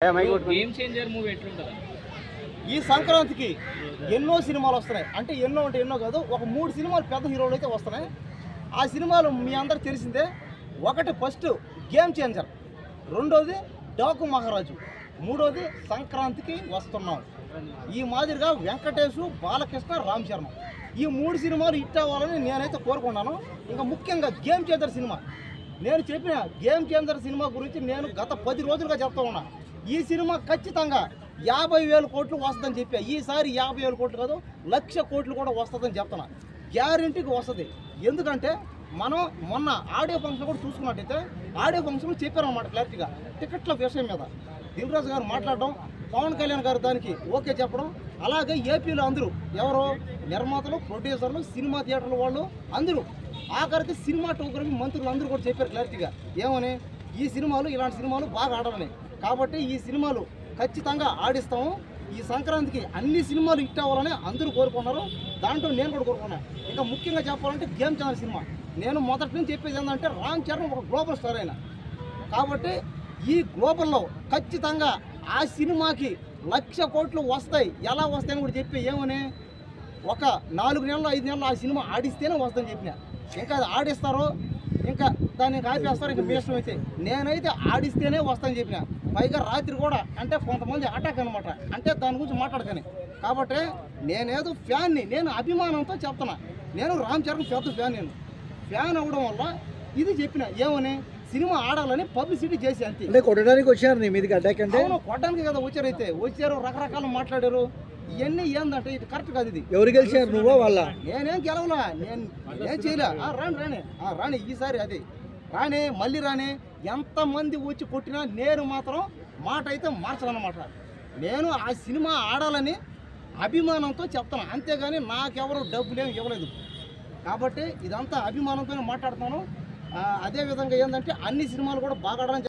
Game changer movie ఎట్లుంటది? ఈ సంక్రాంతికి ఎన్నో సినిమాలు వస్తున్నాయి. అంటే ఎన్నో అంటే ఎన్నో కాదు, ఒక 3 సినిమాలు పెద్ద హీరోలు అయితే వస్తున్నాయి. ఆ సినిమాలు మీ అందరికి తెలిసిందే. ఒకటి ఫస్ట్ గేమ్ చేంజర్, రెండోది డాకు మహారాజు, మూడోది సంక్రాంతికి వస్తున్నాం. ఈ మాదిరిగా వెంకటేష్, బాలకృష్ణ, రామ్ చరణ్ ఈ 3 సినిమాలు హిట్ అవ్వాలని నేనైతే కోరుకున్నాను. ఇంకా ముఖ్యంగా గేమ్ చేంజర్ సినిమా, నేను చెప్పిన గేమ్ చేంజర్ సినిమా గురించి నేను గత 10 రోజులుగా చెప్తా ఉన్నా. ఈ సినిమా ఖచ్చితంగా 50,000 కోట్లు వస్తుందని చెప్పా. ఈసారి 50,000 కోట్లు కాదు, 1,00,000 కోట్లు కూడా వస్తుందని చెప్తున్నా. గ్యారెంటీకి వస్తుంది. ఎందుకంటే మనం మొన్న ఆడియో ఫంక్షన్ కూడా చూసుకున్నట్టయితే ఆడియో ఫంక్షన్ చెప్పారన్నమాట క్లారిటీగా టికెట్ల విషయం మీద. దిల్ రాజు గారు మాట్లాడడం, పవన్ కళ్యాణ్ గారు దానికి ఓకే చెప్పడం, అలాగే ఏపీలో అందరూ ఎవరో నిర్మాతలు, ప్రొడ్యూసర్లు, సినిమా థియేటర్ల వాళ్ళు అందరూ, ఆఖరికి సినిమాటోగ్రఫీ మంత్రులు అందరూ కూడా చెప్పారు క్లారిటీగా ఏమని, ఈ సినిమాలు ఇలాంటి సినిమాలు బాగా ఆడాలని. కాబట్టి ఈ సినిమాలు ఖచ్చితంగా ఆడిస్తాము. ఈ సంక్రాంతికి అన్ని సినిమాలు హిట్ అవ్వాలని అందరూ కోరుకున్నారు. దాంట్లో నేను కూడా కోరుకున్నాను. ఇంకా ముఖ్యంగా చెప్పాలంటే గేమ్ చేంజర్ సినిమా, నేను మొదటి నుంచి చెప్పేది ఏంటంటే రామ్ చరణ్ ఒక గ్లోబల్ స్టార్ అయినా. కాబట్టి ఈ గ్లోబల్లో ఖచ్చితంగా ఆ సినిమాకి 1,00,000 కోట్లు వస్తాయి. ఎలా వస్తాయని కూడా చెప్పి ఏమని, ఒక 4 నెలలు 5 నెలలు ఆ సినిమా ఆడిస్తేనే వస్తుందని చెప్పిన. ఇంకా అది ఆడిస్తారో ఇంకా దాన్ని ఆపేస్తారు, ఇంకా మీ ఇష్టం అయితే. నేనైతే ఆడిస్తేనే వస్తానని చెప్పిన. పైగా రాత్రి కూడా అంటే కొంతమంది అటాక్ అనమాట, అంటే దాని గురించి మాట్లాడతాను. కాబట్టి నేనేదో ఫ్యాన్ని, నేను అభిమానంతో చెప్తున్నా. నేను రామ్ చరణ్ పెద్ద ఫ్యాన్. నేను ఫ్యాన్ అవ్వడం వల్ల ఇది చెప్పిన ఏమని, సినిమా ఆడాలని పబ్లిసిటీ చేసి అంతే. అంటే కొట్టడానికి వచ్చారు నీ మీదకి అటాక్ అంటే? అవును, కొట్టడానికి కదా వచ్చారు. అయితే వచ్చారు, రకరకాలు మాట్లాడారు. ఇవన్నీ ఏందంటే ఇది కరెక్ట్ కాదు. ఇది ఎవరు గెలిచారు, నువ్వో వాళ్ళ? నేనేం గెలవలా, నేను ఏం చేయలే. రాని ఈసారి అది రాని, మళ్ళీ రాని. ఎంతమంది వచ్చి కొట్టినా నేను మాత్రం మాట అయితే మార్చాలన్నమాట. నేను ఆ సినిమా ఆడాలని అభిమానంతో చెప్తాను, అంతేగాని నాకెవరు డబ్బులేం ఇవ్వలేదు. కాబట్టి ఇదంతా అభిమానంతోనే మాట్లాడుతాను. అదేవిధంగా ఏంటంటే అన్ని సినిమాలు కూడా బాగా ఆడాలని